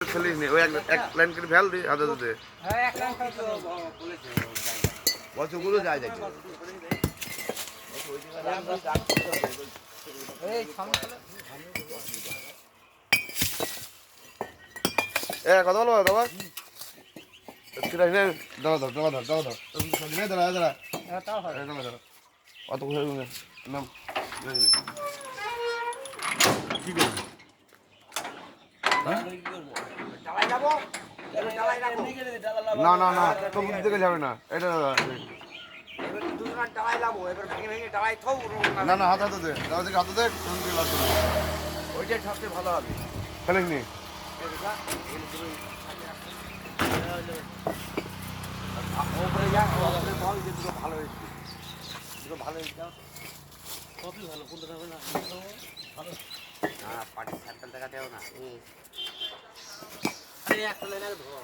খেলিস নি ওই এক লাইন করে ফেল দি আদা দে হ্যাঁ এক লাইন তো বলেছে বছরগুলো যায় যায় এই সমস্যা এ কথা বলবো দাদা কিরা নে দাদা দাদা দাদা দাদা তুমি দাদা দাদা হ্যাঁ তাও হয় দাদা দাদা অত করে নাম কি করব হ্যাঁ চালাই যাবো না না না তো বুদ্ধি থেকে যাবে না এটা দুজনের ডালাই যাবো এবার ভেঙে ভেঙে ডালাই থৌ না না হাত হাতে দে দাদা থেকে হাতে দে তুমি দিয়ে লাগবে ওইটাই সবচেয়ে ভালো হবে খেলিস নি ওপরে যা ওপরে বল যে দুটো ভালো হয়েছে দুটো ভালো হয়েছে কপি ভালো কোনটা হবে না ভালো না পার্টি স্যাম্পল দেখাতে হবে না আরে একটা লাইন ধর